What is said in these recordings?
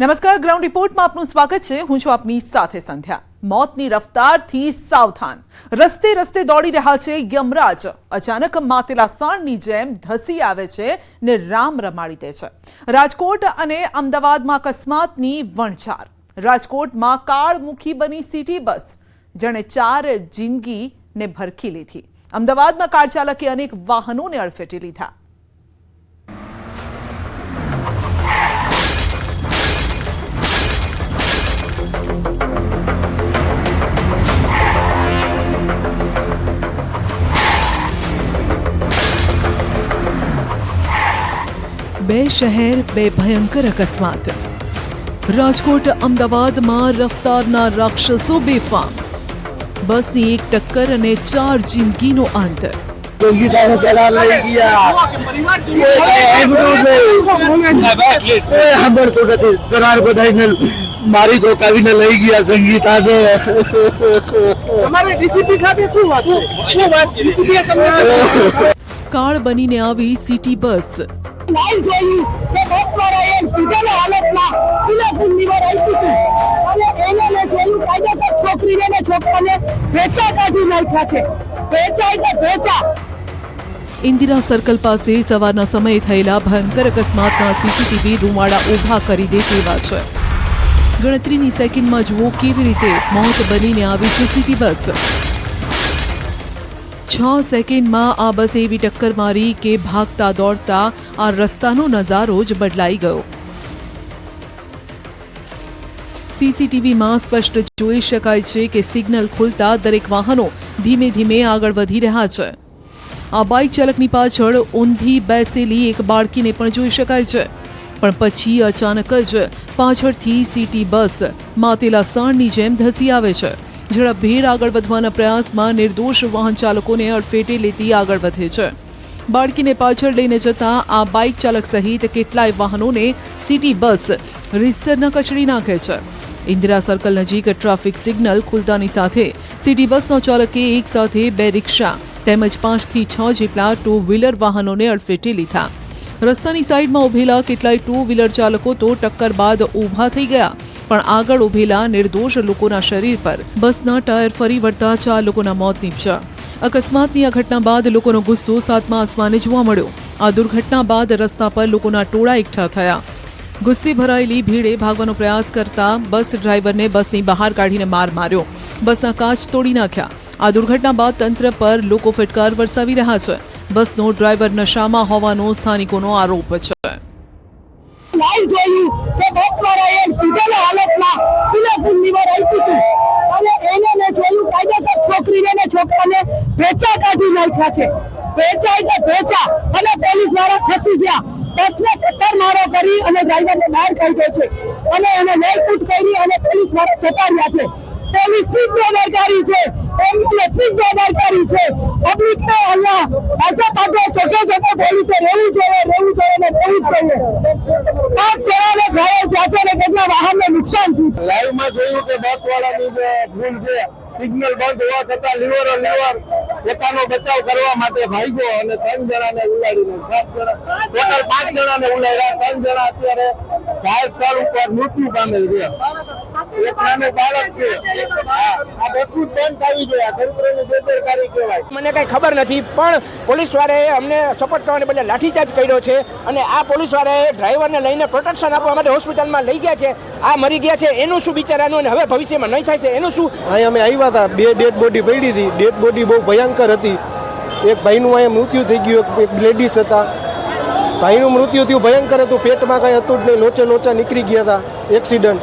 નમસ્કાર, ગ્રાઉન્ડ રિપોર્ટમાં આપનું સ્વાગત છે। હું છું આપની સાથે સંધ્યા। મોતની રફતારથી સાવધાન રસ્તે રસ્તે દોડી રહ્યા છે યમરાજ। અચાનક માતેલા સાણની જેમ ધસી આવે છે ને રામ રમાડી દે છે। રાજકોટ અને અમદાવાદમાં અકસ્માતની વણઝાર। રાજકોટમાં કાળમુખી બની સિટી બસ, જેણે 4 જિંદગીને ભરખી લીધી। અમદાવાદમાં કાર ચાલકે અનેક વાહનોને અડફેટે લીધા। બે શહેર, બે ભયંકર અકસ્માત। રાજકોટ અમદાવાદમાં રફતારના રાક્ષસો બેફામ। બસની એક ટક્કર અને 4 જિંદગીનો અંત। મારી ધોકાવીને લઈ ગયા સંગીતા કાળ બનીને આવી સિટી બસ। इंदिरा सर्कल પાસે સવારના સમયે થયેલા ભયંકર અકસ્માતના સીસીટીવી રૂમાડા ઊભા કરી દે તેવા છે। ગણતરીની સેકન્ડમાં જુઓ કેવી રીતે મોત બનીને આવી છે સિટી બસ। 6 સેકન્ડમાં આ બસે એવી ટક્કર મારી કે ભાગતા દોડતા આ રસ્તાનો નજારો જ બદલાઈ ગયો। સીસીટીવીમાં સ્પષ્ટ જોઈ શકાય છે કે સિગ્નલ ખુલતા દરેક વાહનો ધીમે ધીમે આગળ વધી રહ્યા છે। આ બાઇક ચાલકની પાછળ ઊંધી બેસેલી એક બાળકીને પણ જોઈ શકાય છે, પણ પછી અચાનક જ પાછળથી સિટી બસ માતેલા સાણની જેમ ધસી આવે છે। ઝડપભેર આગળ વધવાના પ્રયાસમાં નિર્દોષ વાહન ચાલકોને અડફેટે લેતી આગળ વધે છે। બાળકીને પાછળ લઈને જતા આ બાઇક ચાલક સહિત કેટલાય વાહનોને સિટી બસ રીતસરના કચડી નાખે છે। ઇન્દિરા સર્કલ નજીક ટ્રાફિક સિગ્નલ ખુલતાની સાથે સિટી બસનો ચાલકે એક સાથે 2 રિક્ષા તેમજ 5 થી 6 જેટલા 2 વ્હીલર વાહનોને અડફેટે લીધા। રસ્તાની સાઈડમાં ઉભેલા કેટલાય 2 વ્હીલર ચાલકો તો ટક્કર બાદ ઊભા થઈ ગયા, પણ આગળ ઉભેલા નિર્દોષ લોકોના શરીર પર બસના ટાયર ફરી વળતા 4 લોકોના મોત નીપજ્યા। અકસ્માતની આ ઘટના બાદ લોકોનો ગુસ્સો 7મા આસમાને જોવા મળ્યો। આ દુર્ઘટના બાદ રસ્તા પર લોકોના ટોળા એકઠા થયા। ગુસ્સે ભરાયેલી ભીડે ભાગવાનો પ્રયાસ કરતા બસ ડ્રાઈવરને બસની બહાર કાઢીને માર માર્યો। બસના કાચ તોડી નાખ્યા। આ દુર્ઘટના બાદ તંત્ર પર લોકો ફટકાર વરસાવી રહ્યા છે। બસનો ડ્રાઈવર નશામાં હોવાનો સ્થાનિકોનો આરોપ છે। બસને ટક્કર મારો કરી અને ડ્રાઈવરને બહાર કાઢ્યો છે અને એને લેરકૂટ કરી અને પોલીસ વાળા જતા રહ્યા છે। પોલીસની બેદરકારી છે, એમ્બ્યુલન્સની બેદરકારી છે। પબ્લિકને અહીંયા આજે ચોકે ચોકે પોલીસે રહેવું જોઈએ ને રહેવું જોઈએ। 5 જણાને ઘાયલ થયા છે અને કેટલા વાહનને નુકસાન થયું છે। લાઈવમાં જોયું કે બસ વાળાની ભૂલ છે। સિગ્નલ બંધ હોવા છતાં લીવર પોતાનો બચાવ કરવા માટે ભાગ્યો અને 3 જણાને ઉલાડીને 7 જણા ટોટલ 5 જણાને ઉલાડ્યા। 3 જણા અત્યારે ઘાયલ સ્થળ ઉપર મૃત્યુ પામેલ છે। એક નાનું બાળક છે। આ બધું બંધ થવી જોઈએ। આ તંત્રની બેદરકારી કહેવાય। મને કઈ ખબર નથી, પણ પોલીસ વાળાએ અમને સપોર્ટ કરવાને બદલે લાઠીચાર્જ કર્યો છે અને આ પોલીસ વાળાએ ડ્રાઈવરને લઈને પ્રોટેક્શન આપવા માટે હોસ્પિટલમાં લઈ ગયા છે। આ મરી ગયા છે એનું શું બિચારાનું, અને હવે ભવિષ્યમાં નહીં થાય છે એનું શું? અહીંયા અમે આવ્યા હતા, 2 ડેડ બોડી પડી હતી। ડેડ બોડી બહુ ભયંકર હતી। એક ભાઈનું અહીંયા મૃત્યુ થઈ ગયું, એક લેડીઝ હતા। ભાઈનું મૃત્યુ થયું ભયંકર હતું, પેટમાં કાંઈ હતું જ નહીં, લોચા નીકળી ગયા હતા એક્સિડન્ટ।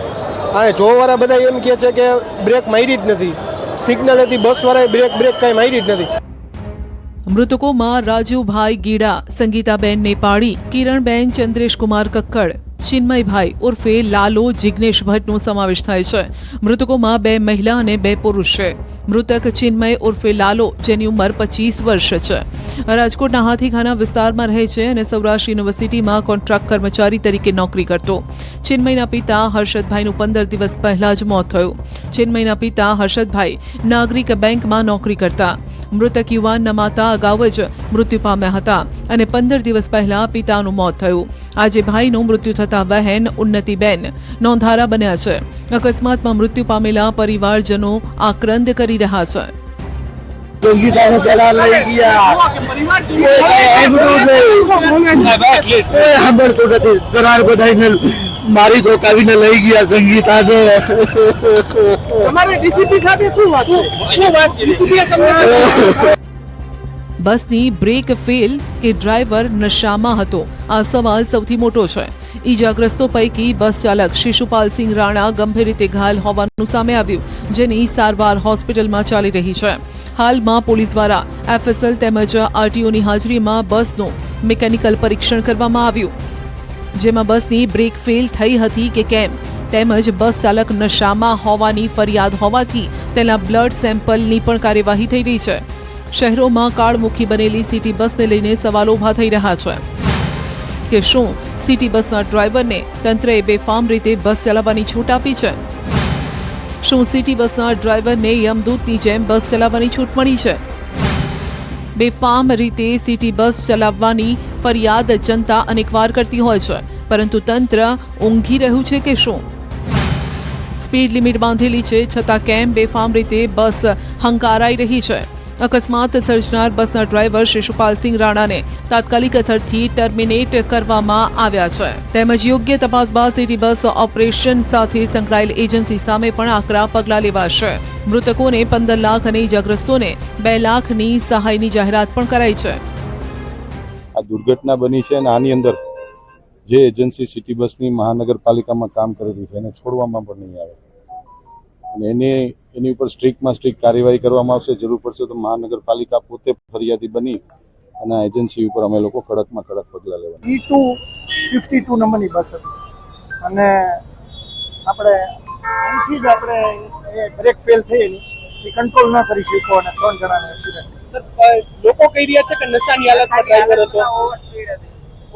અને જોવાવાળા બધા એમ કહે છે કે બ્રેક મારી જ નથી, સિગ્નલ હતી બસવાળાએ બ્રેક કાંઈ મારી જ નથી। મૃતકોમાં રાજુભાઈ ગીડા, સંગીતાબેન નેપાળી, કિરણબેન ચંદ્રેશકુમાર કક્કડ, ચિન્મયભાઈ ઉર્ફે લાલો જિગ્નેશ ભટ્ટનો સમાવેશ થાય છે। મૃતકોમાં 2 મહિલા અને 2 પુરુષ છે। મૃતક ચિન્મય ઉર્ફે લાલો, જેની ઉંમર 25 વર્ષ છે, રાજકોટના હાથીખાના વિસ્તારમાં રહે છે અને સૌરાષ્ટ્ર યુનિવર્સિટીમાં કોન્ટ્રાક્ટ કર્મચારી તરીકે નોકરી કરતો। ચિન્મયના પિતા હર્ષદભાઈનું 15 દિવસ પહેલા જ મોત થયું। ચિન્મયના પિતા હર્ષદભાઈ નાગરિક બેંકમાં નોકરી કરતા। મૃતક યુવાનના માતા અગાઉ જ મૃત્યુ પામ્યા હતા અને 15 દિવસ પહેલા પિતાનું મોત થયું। આજે ભાઈનું મૃત્યુ છતાં બહેન ઉન્નતિબેન નોંધારા બન્યા છે. અકસ્માતમાં મૃત્યુ પામેલા પરિવારજનો આક્રંદ કરી રહ્યા છે. સંગીતાનો ચલાન લઈ ગયા સાંભળતું નથી. કરાર બધાને મારી ધોકાવીને લઈ ગયા સંગીતાને. બસની બ્રેક ફેલ કે ડ્રાઈવર નશામાં હતો? આ સવાલ સૌથી મોટો છે. ઈજાગ્રસ્તો પૈકી બસ ચાલક શિશુપાલસિંહ રાણા ગંભીર રીતે ઘાયલ હોવાનું સામે આવ્યું, જેની સારવાર હોસ્પિટલમાં ચાલી રહી છે. હાલમાં પોલીસ દ્વારા એફએસએલ તેમજ આરટીઓની હાજરીમાં બસનું મિકેનિકલ પરીક્ષણ કરવામાં આવ્યું, જેમાં બસની બ્રેક ફેલ થઈ હતી કે કેમ તેમજ બસ ચાલક નશામાં હોવાની ફરિયાદ હોવાથી તેના બ્લડ સેમ્પલની પણ કાર્યવાહી થઈ રહી છે. શહેરોમાં કાળમુખી બનેલી સિટી બસને લઈને સવાલો ઊભા થઈ રહ્યા છે કે શું સિટી બસના ડ્રાઈવરને તંત્રએ બેફામ રીતે બસ ચલાવવાની છૂટ આપી છે? શું સિટી બસના ડ્રાઈવરને યમદૂતની જેમ બસ ચલાવવાની છૂટ મળી છે? બેફામ રીતે સિટી બસ ચલાવવાની ફરિયાદ જનતા અનેકવાર કરતી હોય છે, પરંતુ તંત્ર ઊંઘી રહ્યું છે કે શું? સ્પીડ લિમિટ બાંધેલી છે છતાં કેમ બેફામ રીતે બસ હંકારાઈ રહી છે? અકસ્માત સર્જનાર બસના ડ્રાઈવર શિશુપાલસિંહ રાણાને તાત્કાલિક અસરથી ટર્મિનેટ કરવામાં આવ્યા છે, તેમજ યોગ્ય તપાસ બાદ સિટી બસ ઓપરેશન સાથે સંકળાયેલ એજન્સી સામે પણ આકરા પગલાં લેવાશે. મૃતકોને 15 લાખ અને ઇજાગ્રસ્તોને 2 લાખની સહાયની જાહેરાત પણ કરાઈ છે. આ દુર્ઘટના બની છે અને આની અંદર જે એજન્સી સિટી બસની મહાનગરપાલિકામાં કામ કરેલી છે એને છોડવામાં પણ નહીં આવે અને એની ઉપર સ્ટ્રિક્ટમાં સ્ટ્રિક્ટ કાર્યવાહી કરવામાં આવશે. જરૂર પડશે તો મહાનગરપાલિકા પોતે ફરિયાદી બની અને આ એજન્સી ઉપર અમે લોકો કડકમાં કડક પગલાં લેવાના. E252 નંબરની બસ હતી અને આપણે અહીંથી જ આપણે બ્રેક ફેલ થઈ એની એ કંટ્રોલ ન કરી શક્યો અને 3 જણાને એક્સિડન્ટ. લોકો કહી રહ્યા છે કે નશાની હાલતમાં ડ્રાઈવર હતો,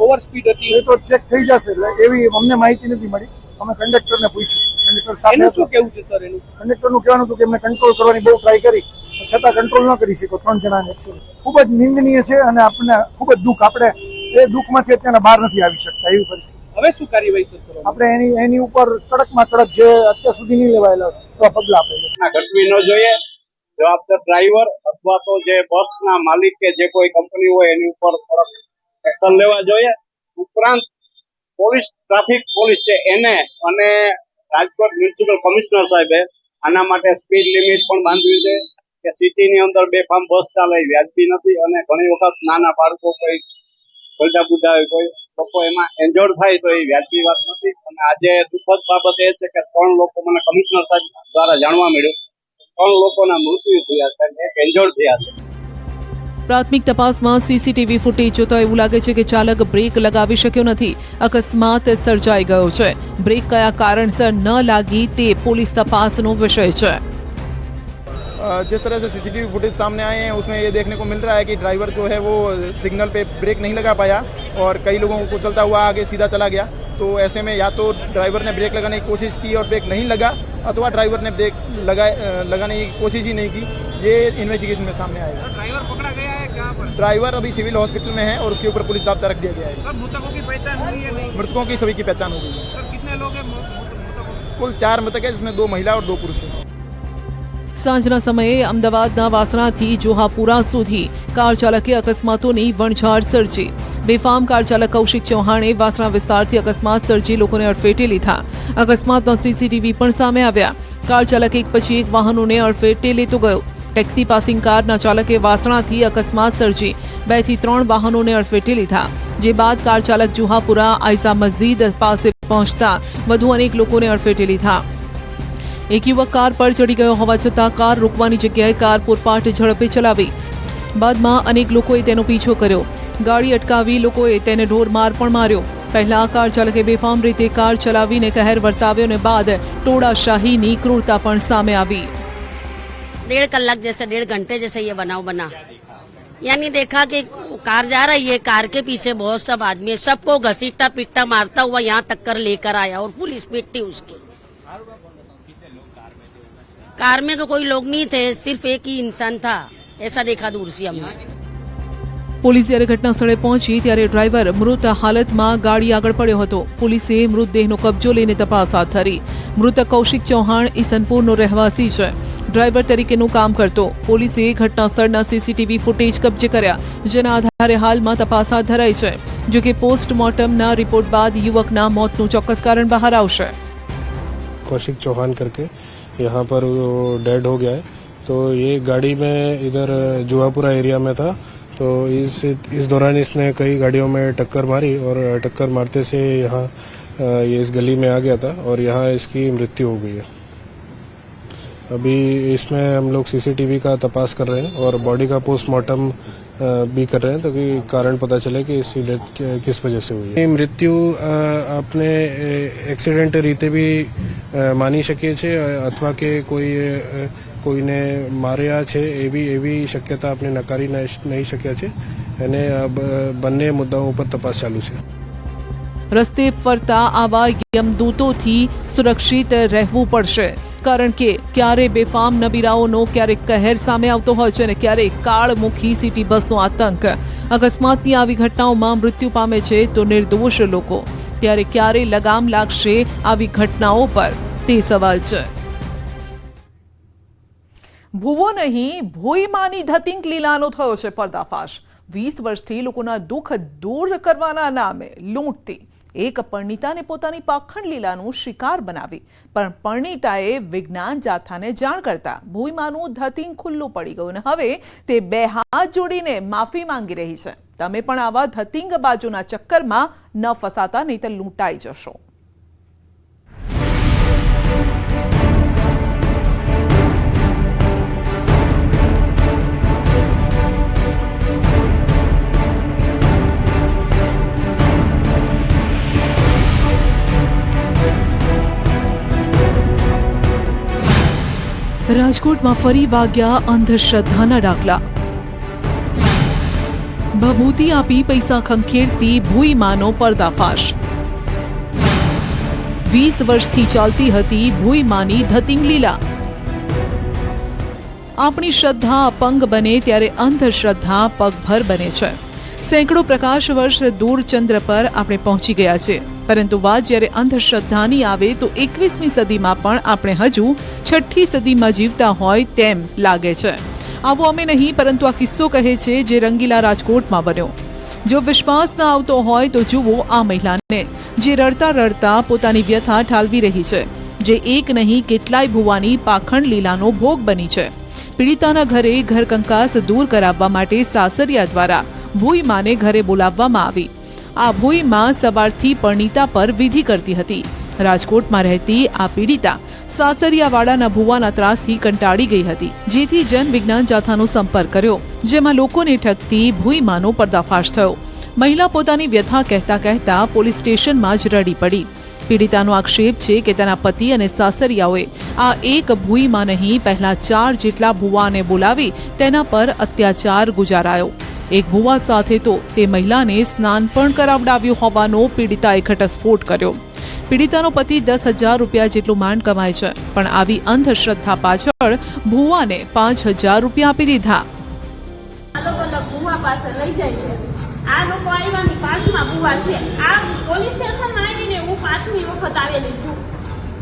ઓવર સ્પીડ હતી. એ તો ચેક થઈ જશે, એટલે એવી અમને માહિતી નથી મળી. અમે કંડક્ટરને પૂછ્યું, કંડક્ટર સાથે શું કેવું છે સર એનું? કંડક્ટરનું કહેવાનું હતું કે એમને કંટ્રોલ કરવાની બહુ ટ્રાય કરી છતાં કંટ્રોલ ન કરી શક્યો. 3 જણાને એક્સિડન્ટ ખૂબ જ નિંદનીય છે અને આપણને ખૂબ જ દુઃખ. આપણે એ દુઃખમાંથી અત્યારે બહાર નથી આવી શકતા એવી પરિસ્થિતિ. હવે શું કાર્યવાહી સર કરવાની? આપણે એની ઉપર કડકમાં કડક જે અત્યાર સુધી નહીં લેવાયેલા તો પગલા આપણે ઘટવી ન જોઈએ. જવાબદાર ડ્રાઈવર અથવા તો જે બસના માલિક કે જે કોઈ કંપની હોય એની ઉપર કડક એક્શન લેવા જોઈએ. ઉપરાંત પોલીસ, ટ્રાફિક પોલીસ છે એને અને રાજકોટ મ્યુનિસિપલ કમિશનર સાહેબે આના માટે સ્પીડ લિમિટ પણ બાંધવી છે કે સિટીની અંદર બેફામ બસ ચાલે વ્યાજબી નથી અને ઘણી વખત નાના બાળકો કોઈ ગરડા બુઢા હોય કોઈ લોકો એમાં એન્જોર્ડ થાય તો એ વ્યાજબી વાત નથી. અને આજે દુઃખદ બાબત એ છે કે 3 લોકો મને કમિશનર સાહેબ દ્વારા જાણવા મળ્યું 3 લોકોના મૃત્યુ થયા છે, એક એન્જોર્ડ થયા છે. પ્રાથમિક તપાસમાં સીસીટીવી ફૂટેજ જોતા એવું લાગે છે કે ચાલક બ્રેક લગાવી શક્યો નથી. અકસ્માત સર્જાઈ ગયો છે. બ્રેક કયા કારણસર ન લાગી તે પોલીસ તપાસનો વિષય છે. जिस तरह से सीसीटीवी फुटेज सामने आए हैं उसमें ये देखने को मिल रहा है कि ड्राइवर जो है वो सिग्नल पे ब्रेक नहीं लगा पाया और कई लोगों को चलता हुआ आगे सीधा चला गया. तो ऐसे में या तो ड्राइवर ने ब्रेक लगाने की कोशिश की और ब्रेक नहीं लगा अथवा ड्राइवर ने ब्रेक लगाने की कोशिश ही नहीं की. ये इन्वेस्टिगेशन में सामने आएगा. ड्राइवर पकड़ा गया है कहाँ पर? ड्राइवर अभी सिविल हॉस्पिटल में है और उसके ऊपर पुलिस जाब्ता रख दिया गया है. सर मृतकों की पहचान हुई है नहीं? मृतकों की सभी की पहचान हो गई है. सर कितने लोग हैं मृतकों? कुल 4 मृतक है जिसमें 2 महिला और 2 पुरुष हैं. સાંજના સમયે અમદાવાદના વાસણાથી જોહાપુરા સુધી કાર ચાલકે અકસ્માતોની વણઝાર સર્જી. બેફામ કાર ચાલક કૌશિક ચૌહાણે વાસણા વિસ્તારથી અકસ્માત સર્જી લોકોને અડફેટે લીધા. અકસ્માતના સીસીટીવી પણ સામે આવ્યા. કાર ચાલક એક પછી એક વાહનોને અડફેટે લેતો ગયો. ટેક્સી પાસિંગ કારના ચાલકે વાસણાથી અકસ્માત સર્જી 2 થી 3 વાહનોને અડફેટે લીધા. જે બાદ કાર ચાલક જોહાપુરા આયસા મસ્જિદ પાસે પહોંચતા વધુ અનેક લોકોને અડફેટે લીધા. એક યુવક કાર પર ચડી ગયો હોવા છતાં કાર રોકવાની જગ્યાએ કાર પૂરપાટ ઝડપે ચલાવી. બાદમાં અનેક લોકોએ તેનો પીછો કર્યો. ગાડી અટકાવી લોકોએ તેને ઢોરમાર પણ માર્યો. પહેલા કાર ચાલકે બેફામ રીતે કાર ચલાવીને કહેર વર્તાવ્યો અને બાદ ટોળાશાહીની ક્રૂરતા પણ સામે આવી. 1.5 कलाक जैसे 1.5 घंटे जैसे ये बनाव बना. यानी देखा कि कार जा रही है, कार के पीछे बहुत सब आदमी है, सबको घसीटता पीटता मारता हुआ यहाँ तक कर लेकर आया और फुल स्पीड थी उसकी. कार में तो कोई लोग नहीं थे, सिर्फ एक ही इंसान था, ऐसा देखा दूर से हमने. પોલીસ જ્યારે ઘટના સ્થળે પહોંચી ત્યારે ડ્રાઈવર મૃત હાલતમાં ગાડી આગળ પડ્યો હતો. પોલીસે મૃતદેહનો કબજો લઈને તપાસ હાથ ધરી. મૃતક કૌશિક ચૌહાણ ઈસનપુરનો રહેવાસી છે. ડ્રાઈવર તરીકેનું કામ કરતો. પોલીસે ઘટના સ્થળના સીસીટીવી ફૂટેજ કબજે કર્યા, જેના આધારે હાલમાં તપાસ હાથ ધરાઈ છે. જો કે પોસ્ટમોર્ટમના રિપોર્ટ બાદ યુવકના મોતનું ચોક્કસ કારણ બહાર આવશે. कौशिक चौहान करके यहाँ पर वो डेड हो गया है. तो ये गाड़ी में इधर जुआपुरा एरिया में था. तो इस दौरान इसने कई गाड़ियों में टक्कर मारी और टक्कर मारते से यहाँ ये इस गली में आ गया था और यहाँ इसकी मृत्यु हो गई है. अभी इसमें हम लोग सीसीटीवी का तपास कर रहे हैं और बॉडी का पोस्टमार्टम भी कर रहे हैं ताकि कारण पता चले कि इसकी डेथ किस वजह से हुई है. मृत्यु આપણે એક્સિડન્ટ રીતે બી માની શકીએ છીએ અથવા કે કોઈને માર્યા છે એવી શક્યતા આપણે નકારી નહીં શક્યા છે અને બંને મુદ્દાઓ ઉપર તપાસ ચાલુ છે. રસ્તે ફરતા આવા યમદૂતોથી સુરક્ષિત રહેવું પડશે, કારણ કે ક્યારે બેફામ નબીરાઓનો ક્યારેક કહેર સામે આવતો હોય છે અને ક્યારેક કાળમુખી સિટી બસનો આતંક. અકસ્માતની આવી ઘટનાઓમાં મૃત્યુ પામે છે તો નિર્દોષ લોકો. ત્યારે ક્યારે લગામ લાગશે આવી ઘટનાઓ પર, તે સવાલ છે. ભૂવો નહીં, ભોઈમાની ધતિંગ લીલાનો થયો છે પર્દાફાશ. 20 વર્ષથી લોકોના દુઃખ દૂર કરવાના નામે લૂંટતી એક પરણિતાને પોતાની પાખંડ લીલાનું શિકાર બનાવી, પણ પરણિતાએ વિજ્ઞાન જાથાને જાણ કરતા ભૂઈમાનું ધતિંગ ખુલ્લું પડી ગયું અને હવે તે 2 હાથ જોડીને માફી માંગી રહી છે. તમે પણ આવા ધતિંગ બાજુના ચક્કરમાં ન ફસાતા, નહીં તો લૂંટાઈ જશો. રાજકોટમાં ફરી વાગ્યા અંધશ્રદ્ધાના ડાકલા. ભભૂતિ આપી પૈસા ખંખેરતી ભૂઈમાનો પર્દાફાશ. 20 વર્ષથી ચાલતી હતી ભૂઈમાની ધતિંગ લીલા. આપણી શ્રદ્ધા અપંગ બને ત્યારે અંધશ્રદ્ધા પગભર બને છે. સેંકડો પ્રકાશ વર્ષ દૂર ચંદ્ર પર આપણે પહોંચી ગયા છે, પરંતુ વાત જ્યારે અંધશ્રદ્ધાની આવે તો 21મી સદીમાં પણ આપણે હજુ 6ઠ્ઠી સદીમાં જીવતા હોય તેમ લાગે છે. આવો અમે નહીં, પરંતુ આ કિસ્સો કહે છે જે રંગીલા રાજકોટમાં બન્યો. જો વિશ્વાસ ન આવતો હોય તો જુઓ આ મહિલાને, જે રડતા રડતા પોતાની વ્યથા ઠાલવી રહી છે, જે એક નહીં કેટલાય ભુવાની પાખંડ લીલાનો ભોગ બની છે. પીડિતાના ઘરે ઘર કંકાસ દૂર કરાવવા માટે સાસરિયા દ્વારા ભૂઈમાને ઘરે બોલાવવામાં આવી. આ ભૂઈમાં સવારથી પરણિતા પર વિધિ કરતી હતી. રાજકોટમાં રહેતી આ પીડિતા સાસરિયાવાડાના ભુવાના ત્રાસથી કંટાળી ગઈ હતી, જેથી જન વિજ્ઞાન જાથાનો સંપર્ક કર્યો, જેમાં લોકોને ઠગતી ભૂઈમાનો પર્દાફાશ થયો. મહિલા પોતાની વ્યથા કહેતા કહેતા પોલીસ સ્ટેશનમાં જ રડી પડી. પીડિતાનો આક્ષેપ છે કે તેના પતિ અને સાસરિયાઓએ આ એક ભૂઈમાં નહીં, પહેલા 4 જેટલા ભુવાને બોલાવી તેના પર અત્યાચાર ગુજારાયો. એક ભુવા સાથે તો તે મહિલાને સ્નાન પણ કરાવડાવ્યું હોવાનો પીડિતાએ ઘટસ્ફોટ કર્યો. પીડિતાનો પતિ 10,000 રૂપિયા જેટલું માંડ કમાય છે, પણ આવી અંધશ્રદ્ધા પાછળ ભુવાને 5,000 રૂપિયા આપી દીધા. આ લોકો આવ્યાની 5મા ભુવા છે. આ પોલીસ સ્ટેશનમાં આવીને હું 5મી વખત આવેલી છું.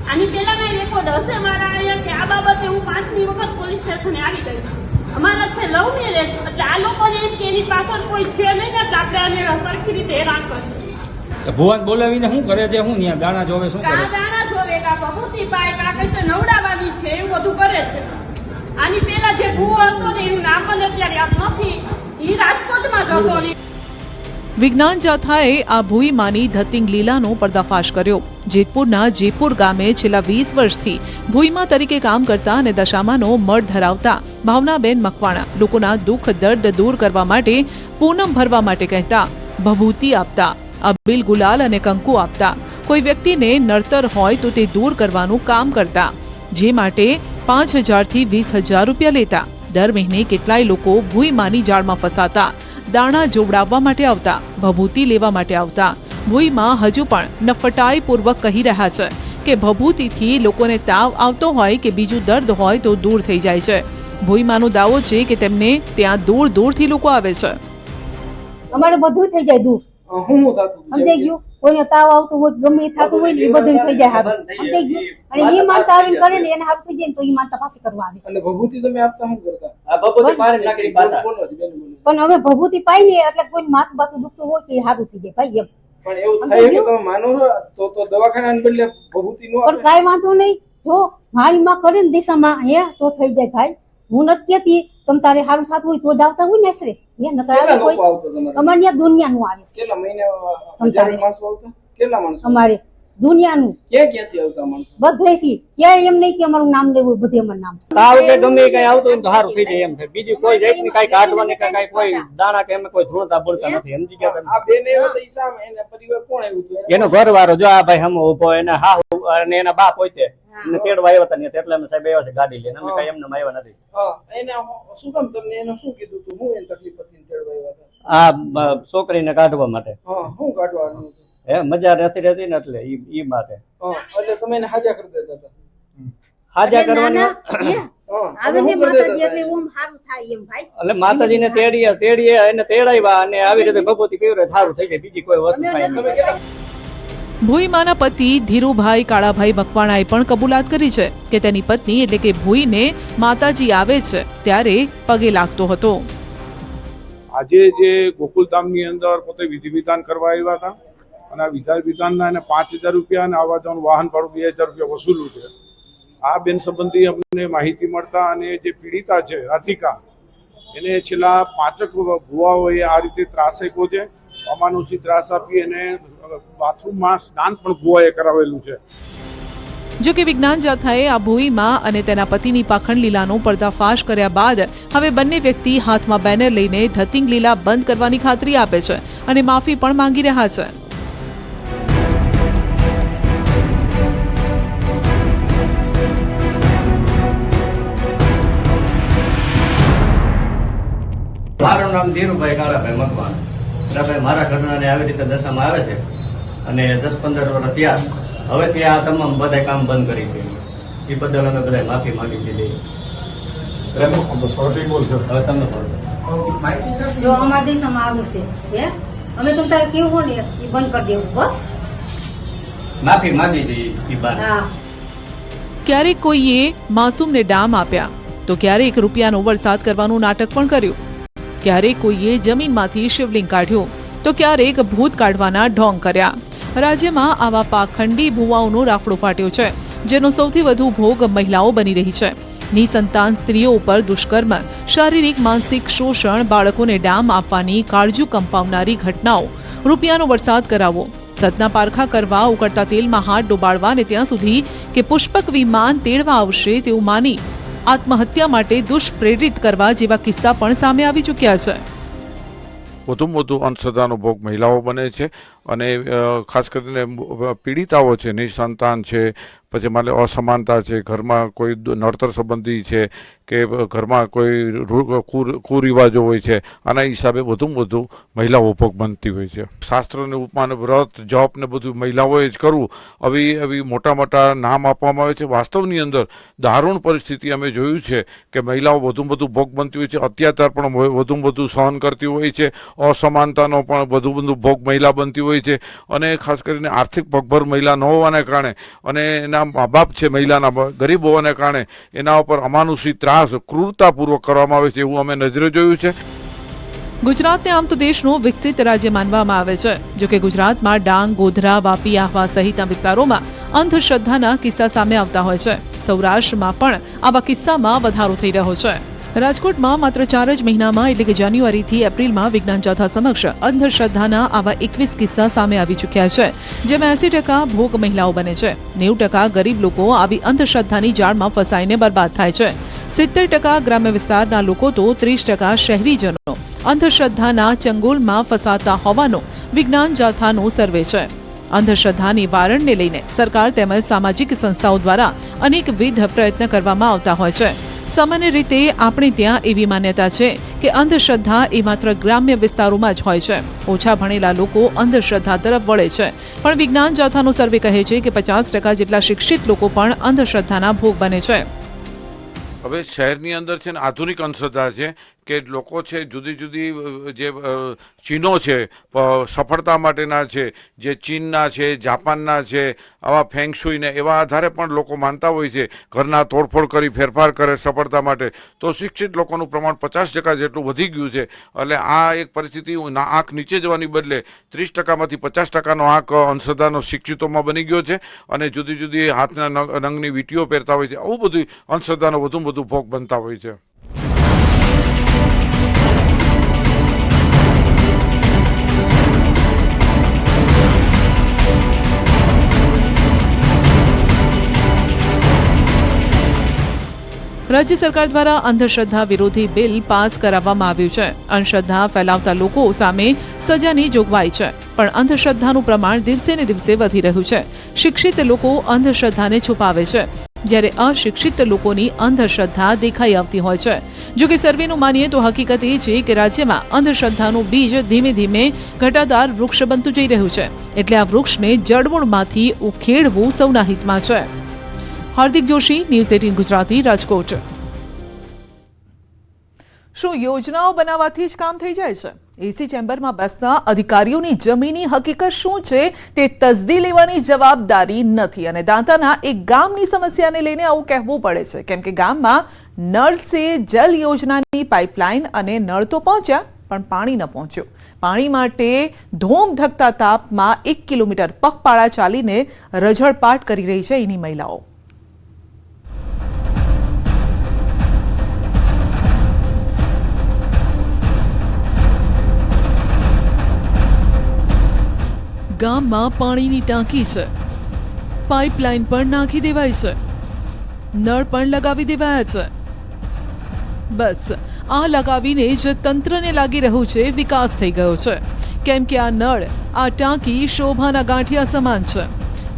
આની પહેલા મેં રેકોર્ડ હશે મારા અહીંયા કે આ બાબતે હું 5મી વખત પોલીસ સ્ટેશને આવી ગઈ છું. અમારા છે લવ મેરેજ, એટલે આ લોકોને એમ કે એની પાછળ કોઈ છે નહીં ને આપણે આને સરખી રીતે હેરાન કરીએ. ભુવાન બોલાવીને શું કરે છે? શું ત્યાં દાણા જોવે? શું કરે? દાણા જોવે, કા ભભૂતિ પાય, કા કઈ નવડાવવાની છે, એવું બધું કરે છે. આની પહેલા જે ભુવો હતો ને એનું નામ મને અત્યારે યાદ નથી, એ રાજકોટમાં જ હતો. વિજ્ઞાન જાથાએ આ ભૂઈમાની ધતિંગ લીલાનો પર્દાફાશ કર્યો. જેતપુરના જેપુર ગામે છેલ્લા 20 વર્ષથી ભૂઈમા તરીકે કામ કરતા અને દશામાનો મળ ધરાવતા ભાવનાબેન મકવાણા લોકોના દુઃખ દર્દ દૂર કરવા માટે પૂનમ ભરવા માટે કહેતા, ભભૂતિ આપતા, અબીલ ગુલાલ અને કંકુ આપતા, કોઈ વ્યક્તિને નડતર હોય તો તે દૂર કરવાનું કામ કરતા, જે માટે 5,000 થી 20,000 રૂપિયા લેતા. દર મહિને કેટલાય લોકો ભૂઈમાની જાળમાં ફસાતા, દાણા જોવડાવવા માટે આવતા, ભભૂતિ લેવા માટે આવતા. ભૂઈમાં હજુ પણ નફટાઈપૂર્વક કહી રહ્યા છે કે ભભૂતિથી લોકોને તાવ આવતો હોય કે બીજું દર્દ હોય તો દૂર થઈ જાય છે. ભૂઈમાનો દાવો છે કે તેમને ત્યાં દૂર દૂરથી લોકો આવે છે. અમારે બધું થઈ જાય દૂર. હું થતું સમજાઈ ગયું? કોઈને તાવ આવતું હોય ગમે એ થતું હોય ને એ બધું થઈ જાય હારું. સમજાઈ ગયું? અને એ માનતા આવીને કરે ને એને હારું થઈ જાય ને તો એ માનતા પાછી કરવા આવે. અને ભભૂતિ તમે આપતા શું કરતા? પણ હવે ભભૂતિ પાઈ ને એટલે કોઈ માથું બાથું દુખતું હોય કે હારું થઈ જાય ભાઈ એમ. પણ એવું થાય કે તમે માનો તો દવાખાના બદલે ભભૂતિ નો પણ કાંઈ વાંધો નહીં. જો મારી માં કરે ને દિશામાં હે તો થઈ જાય ભાઈ. હું નથી કેતી તમ તારે હારું થતું હોય તો જ આવતા હોય ને આશરે હે નકર આવે કોઈ અમારે ત્યાં દુનિયાનું આવે છે. કેટલા મહિને હજારો માણસો આવતા? કેટલા માણસો અમારે દુનિયાનું ક્યાંથી આવતા માણસો? બધેથી ક્યાંય એમ નહીં કે અમારું નામ લેવું બધે અમારું નામ છે. તાવ કે ગમે કઈ આવતું હોય તો સારું થઈ જાય એમ છે. બીજી કોઈ જાતની કઈ કાઢવાની કે કઈ કોઈ દાણા કે એમ કોઈ ધૂળતા બોલતા નથી. સમજી ગયા તમે? આ બેન એવા તો ઈસામ એના પરિવાર કોણ આવ્યું હતું? એનો ઘરવાળો જો આ ભાઈ હમ ઉભો એને હા અને એના બાપ હોય છે એને તેડવા આવ્યા હતા ને એટલે અમે સાહેબ આવ્યા છે ગાડી લઈને. અમે કઈ એમને આવ્યા નથી. હા એને શું કામ તમને એને શું કીધું હતું? હું એને તકલીફ હતી તેડવા આવ્યા હતા? આ છોકરીને કાઢવા માટે. હા શું કાઢવાનું હતું? હે મજા નથી રહેતી ને એટલે ઈ માટે. હા એટલે તમે એને હાજા કરી દેતા હતા? હાજા કરવાની આવે ને માતાજી એટલે ઓમ હારું થાય એમ ભાઈ. એટલે માતાજીને તેડીએ એને તેડાવ્યા અને આવી રીતે ભગવતી પીવરે સારું થઈ જાય. બીજી કોઈ વસ્તુ થાય નહીં. ભૂઈમાના પતિ ધીરુભાઈ કાળાભાઈ મકવાણાએ પણ કબૂલાત કરી છે કે તેની પત્ની એટલે કે ભૂઈને માતાજી આવે છે ત્યારે પગે લાગતો હતો. આજે જે ગોકુલધામની અંદર પોતે વિધિ વિધાન કરવા આવ્યા હતા અને આ વિધિ વિધાનના એને 5,000 રૂપિયા અને આવવા જવાનું વાહન ભાડું 2,000 રૂપિયા વસૂલું છે. આ બેન સંબંધી અમને માહિતી મળતા અને જે પીડિતા છે રાધિકા એને છેલ્લા 5 ભુવાઓએ આ રીતે ત્રાસ આપ્યો છે. અમાનુષી ત્રાસ આપી અને બાથરૂમમાં સ્નાન પણ ભુવાએ કરાવેલું છે. જો કે વિજ્ઞાન જાથાએ આ ભૂઈમાં અને તેના પતિની પાખંડ લીલાનો પર્દાફાશ કર્યા બાદ હવે બંને વ્યક્તિ હાથમાં બેનર લઈને ધતિંગ લીલા બંધ કરવાની ખાતરી આપે છે અને માફી પણ માંગી રહ્યા છે. મારું નામ ધીરુભાઈ કાળાભાઈ મકવાણા. મારા ઘરનાને આવી રીતે દશામાં આવે છે અને 10-15 વર્ષ થયા. હવેથી આ તમામ બધા કામ બંધ કરી છે. એ બદલ અમે બધા માફી માંગી છે. હવે તમને જો અમારા દેશમાં આવ્યું છે હે અમે તમ તારે કેવું હોય ને એ બંધ કરી દેવું બસ. માફી માંગી છે એ બાદ. ક્યારેક કોઈએ માસૂમને ડામ આપ્યા તો ક્યારેક રૂપિયાનો વરસાદ કરવાનું નાટક પણ કર્યું. ક્યારેક કોઈએ જમીનમાંથી શિવલિંગ કાઢ્યું તો ક્યારેક ભૂત કાઢવાના ઢોંગ કર્યા. રાજ્યમાં આવા પાખંડી ભુવાઓનો રાફડો ફાટ્યો છે જેનો સૌથી વધુ ભોગ મહિલાઓ બની રહી છે. નિસંતાન સ્ત્રીઓ ઉપર દુષ્કર્મ, શારીરિક માનસિક શોષણ, બાળકોને ડામ આપવાની કાળજુ કંપાવનારી ઘટનાઓ, રૂપિયાનો વરસાદ કરાવવો, સતના પારખા કરવા, ઉકળતા તેલમાં હાથ ડોબાડવા અને ત્યાં સુધી કે પુષ્પક વિમાન તેડવા આવશે તેવું માની આત્મહત્યા માટે દુષ્પ્રેરિત કરવા જેવા કિસ્સા પણ સામે આવી ચૂક્યા છે. વધુમાં વધુ અંધશ્રદ્ધાનો ભોગ મહિલાઓ બને છે અને ખાસ કરીને પીડિતાઓ છે, નિસંતાન છે, પછી માની લો અસમાનતા છે, ઘરમાં કોઈ નડતર સંબંધી છે કે ઘરમાં કોઈ કુરિવાજો હોય છે, આના હિસાબે વધુમાં વધુ મહિલાઓ ભોગ બનતી હોય છે. શાસ્ત્રને ઉપમાન વ્રત જપ ને બધું મહિલાઓએ જ કરવું આવી મોટા મોટા નામ આપવામાં આવે છે. વાસ્તવની અંદર દારૂણ પરિસ્થિતિ અમે જોયું છે કે મહિલાઓ વધુમાં વધુ ભોગ બનતી હોય છે, અત્યાચાર પણ વધુમાં વધુ સહન કરતી હોય છે, અસમાનતાનો પણ વધુ ભોગ મહિલા બનતી હોય છે અને ખાસ કરીને આર્થિક પગભર મહિલા ન હોવાને કારણે અને એના મા બાપ છે મહિલાના ગરીબ હોવાને કારણે એના ઉપર અમાનુષી ત્રાસ ક્રૂરતાપૂર્વક કરવામાં આવે છે એવું અમે નજરે જોયું છે. ગુજરાતને આમ તો દેશનું વિકસિત રાજ્ય માનવામાં આવે છે. જોકે ગુજરાતમાં ડાંગ, ગોધરા, વાપી, આહવા સહિતના વિસ્તારોમાં અંધશ્રદ્ધાના કિસ્સા સામે આવતા હોય છે. સૌરાષ્ટ્રમાં પણ આવા કિસ્સામાં વધારો થઈ રહ્યો છે. રાજકોટમાં માત્ર 4 જ મહિનામાં એટલે કે જાન્યુઆરીથી એપ્રિલમાં વિજ્ઞાન જાથા સમક્ષ અંધશ્રદ્ધાના આવા 21 કિસ્સા સામે આવી ચૂક્યા છે, જેમાં 80% ભોગ મહિલાઓ બને છે. 90% ગરીબ લોકો આવી અંધશ્રદ્ધાની જાળમાં ફસાઈને બરબાદ થાય છે. 70% ગ્રામ્ય વિસ્તારના લોકો તો 30% શહેરીજનો અંધશ્રદ્ધાના ચંગુલમાં ફસાતા હોવાનો વિજ્ઞાન જાથાનો સર્વે છે. અંધશ્રદ્ધા નિવારણને લઈને સરકાર તેમજ સામાજિક સંસ્થાઓ દ્વારા અનેકવિધ પ્રયત્ન કરવામાં આવતા હોય છે. સામાન્ય રીતે આપણે ત્યાં એવી માન્યતા છે કે અંધશ્રદ્ધા એ માત્ર ગ્રામ્ય વિસ્તારોમાં જ હોય છે. ઓછા ભણેલા લોકો અંધશ્રદ્ધા તરફ વળે છે, પણ વિજ્ઞાન જાથાનો સર્વે કહે છે કે 50% જેટલા શિક્ષિત લોકો પણ અંધશ્રદ્ધાના ભોગ બને છે. હવે શહેરની અંદર છે ને આધુનિક અંધશ્રદ્ધા છે કે લોકો છે જુદી જુદી જે ચીનો છે સફળતા માટેના છે, જે ચીનના છે, જાપાનના છે, આવા ફેંગશુઈને એવા આધારે પણ લોકો માનતા હોય છે, ઘરના તોડફોડ કરી ફેરફાર કરે સફળતા માટે. તો શિક્ષિત લોકોનું પ્રમાણ 50% જેટલું વધી ગયું છે. એટલે આ એક પરિસ્થિતિ આંખ નીચે જવાની બદલે 30%માંથી 50%નો આંક અંધશ્રદ્ધાનો શિક્ષિતોમાં બની ગયો છે અને જુદી જુદી હાથના રંગની વીંટીઓ પહેરતા હોય છે. આવું બધું અંધશ્રદ્ધાનો વધુમાં વધુ ભોગ બનતા હોય છે. રાજ્ય સરકાર દ્વારા અંધશ્રદ્ધા વિરોધી બિલ પાસ કરાવવામાં આવ્યું છે. અંધશ્રદ્ધા ફેલાવતા લોકો સામે સજાની જોગવાઈ છે, પણ અંધશ્રદ્ધાનું પ્રમાણ દિવસે ને દિવસે વધી રહ્યું છે. શિક્ષિત લોકો અંધશ્રદ્ધાને છુપાવે છે, જ્યારે અશિક્ષિત લોકોની અંધશ્રદ્ધા દેખાઈ આવતી હોય છે. જો કે સર્વેનું માનીએ તો હકીકત એ છે કે રાજ્યમાં અંધશ્રદ્ધાનું બીજ ધીમે ધીમે ઘટાદાર વૃક્ષ બનતું જઈ રહ્યું છે. એટલે આ વૃક્ષને જડમૂળમાંથી ઉખેડવું સૌના હિતમાં છે. હાર્દિક જોશી, ન્યૂઝ 18 ગુજરાતી, રાજકોટ. શું યોજનાઓ બનાવવાથી જ કામ થઈ જાય છે? એસી ચેમ્બરમાં બેસતા અધિકારીઓની જમીની હકીકત શું છે તે તસદી લેવાની જવાબદારી નથી અને દાંતાના એક ગામની સમસ્યાને લઈને આવું કહેવું પડે છે, કેમ કે ગામમાં નળ સે જલ યોજનાની પાઇપલાઇન અને નળ તો પહોંચ્યા પણ પાણી ન પહોંચ્યું. પાણી માટે ધોમ ધકતા તાપમાં 1 કિલોમીટર પગપાળા ચાલીને રઝળપાટ કરી રહી છે એની મહિલાઓ. ગામમાં પાણીની ટાંકી છે, પાઇપલાઇન પણ નાખી દેવાય છે, નળ પણ લગાવી દેવાયા છે. બસ આ લગાવીને જ તંત્રને લાગી રહ્યું છે વિકાસ થઈ ગયો છે, કેમ કે આ નળ, આ ટાંકી શોભાના ગાંઠિયા સમાન છે.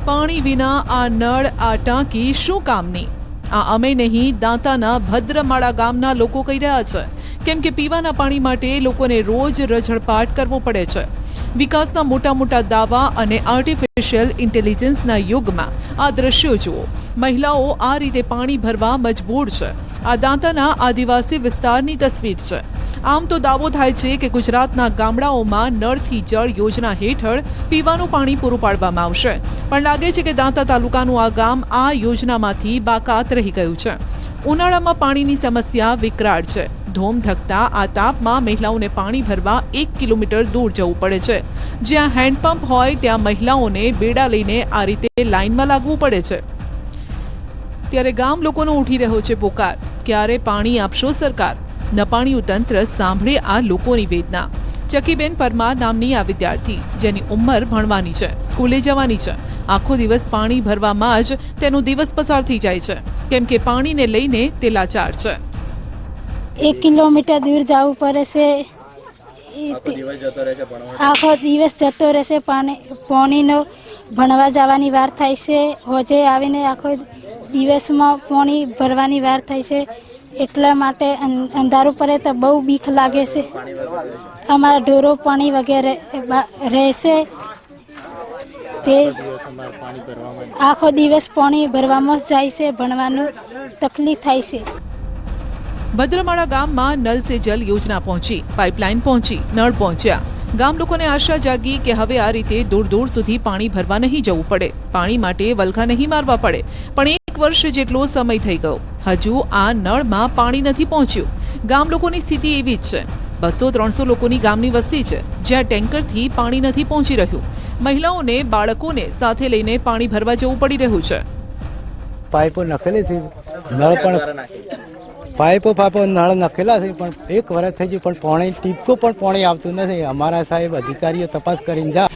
પાણી વિના આ નળ, આ ટાંકી શું કામની? આ અમે નહીં, દાંતાના ભદ્રમાળા ગામના લોકો કહી રહ્યા છે, કેમ કે પીવાના પાણી માટે લોકોને રોજ રઝળપાટ કરવો પડે છે. વિકાસના મોટા મોટા દાવા અને આર્ટિફિશિયલ ઇન્ટેલિજન્સના યુગમાં આ દ્રશ્યો જુઓ. મહિલાઓ આ રીતે પાણી ભરવા મજબૂર છે. આ દાંતાના આદિવાસી વિસ્તારની તસવીર છે. આમ તો દાવો થાય છે કે ગુજરાતના ગામડાઓમાં નળથી જળ યોજના હેઠળ પીવાનું પાણી પૂરું પાડવામાં આવશે, પણ લાગે છે કે દાંતા તાલુકાનું આ ગામ આ યોજનામાંથી બાકાત રહી ગયું છે. ઉનાળામાં પાણીની સમસ્યા વિકરાળ છે. ધોમ ધકતા આ તાપમાં મહિલાઓને પાણી ભરવા 1 કિલોમીટર દૂર જવું પડે છે. જ્યાં હેન્ડપંપ હોય ત્યાં મહિલાઓને બેડા લઈને આ રીતે લાઇનમાં લાગવું પડે છે. ત્યારે ગામ લોકોનો ઉઠી રહ્યો છે પોકાર, ક્યારે પાણી આપશો સરકાર? નપાણીયું તંત્ર સાંભળે આ લોકોની વેદના. ચકીબેન પરમાર નામની આ વિદ્યાર્થી, જેની ઉંમર ભણવાની છે, સ્કૂલે જવાની છે, આખો દિવસ પાણી ભરવામાં જ તેનો દિવસ પસાર થઈ જાય છે, કેમ કે પાણીને લઈને તે લાચાર છે. 1 કિલોમીટર દૂર જવું પડે છે. આખો દિવસ જતો રહેશે. પાણીનો ભણવા જવાની વાર થાય છે. હોજે આવીને આખો દિવસમાં પાણી ભરવાની વાર થાય છે. એટલા માટે અંધારું પડે તો બહુ બીક લાગે છે. અમારા ઢોરો પાણી વગેરે રહેશે તે આખો દિવસ પાણી ભરવામાં જાય છે. ભણવાનું તકલીફ થાય છે. ભદ્રમાળા ગામમાં નલ સે જલ યોજના પહોંચી, પાઇપલાઇન પહોંચી, નળ પહોંચ્યા. ગામ લોકોને આશા જાગી કે હવે આ રીતે દૂર દૂર સુધી પાણી ભરવા નહીં જવું પડે, પાણી માટે વલખા નહીં મારવા પડે. પણ 1 વર્ષ જેટલો સમય થઈ ગયો, હજુ આ નળમાં પાણી નથી પહોંચ્યું. ગામ લોકોની સ્થિતિ એવી જ છે. 200-300 લોકોની ગામની વસ્તી છે, જ્યાં ટેન્કરથી પાણી નથી પહોંચી રહ્યું. મહિલાઓને, બાળકોને સાથે લઈને પાણી ભરવા જવું પડી રહ્યું છે. પાઇપો નખેલી છે, નળ પણ પાઇપો નળ નખેલા છે, પણ 1 વર્ષ થઈ ગયું પણ પાણી ટીપકો પણ પાણી આવતું નથી. અમારા સાહેબ અધિકારીઓ તપાસ કરીને જા.